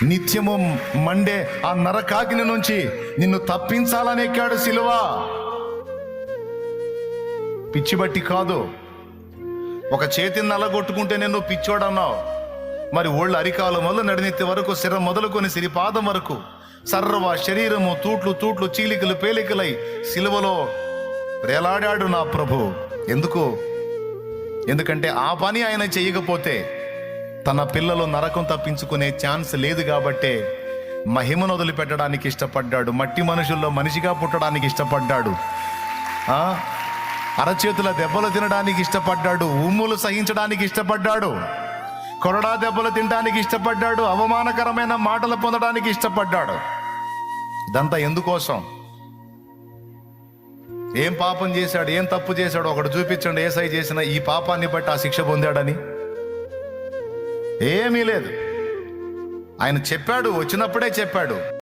నిత్యము మండే ఆ నరకాగ్ని నుంచి నిన్ను తప్పించాలని ఎక్కాడు సిలువ. పిచ్చి బట్టి కాదు. ఒక చేతిని నల్లగొట్టుకుంటే నేను పిచ్చోడన్నావు. మరి ఒళ్ళు అరికాలు మొదలు నడినెత్తి వరకు, శిర మొదలుకొని సిరిపాదం వరకు సర్వ శరీరము తూట్లు తూట్లు చీలికలు పేలికలై సిలువలో వేలాడాడు నా ప్రభు. ఎందుకంటే ఆ పని ఆయన చేయకపోతే తన పిల్లలు నరకం తప్పించుకునే ఛాన్స్ లేదు కాబట్టే మహిమను వదిలిపెట్టడానికి ఇష్టపడ్డాడు. మట్టి మనుషుల్లో మనిషిగా పుట్టడానికి ఇష్టపడ్డాడు. అరచేతుల దెబ్బలు తినడానికి ఇష్టపడ్డాడు. ఉమ్ములు సహించడానికి ఇష్టపడ్డాడు. కొరడా దెబ్బలు తినడానికి ఇష్టపడ్డాడు. అవమానకరమైన మాటలు పొందడానికి ఇష్టపడ్డాడు. ఇదంతా ఎందుకోసం? ఏం పాపం చేశాడు, ఏం తప్పు చేశాడు ఒకడు చూపించండి. ఏసై చేసిన ఈ పాపాన్ని బట్టి ఆ శిక్ష పొందాడని ఏమీ లేదు. ఆయన చెప్పాడు, వచ్చినప్పుడే చెప్పాడు.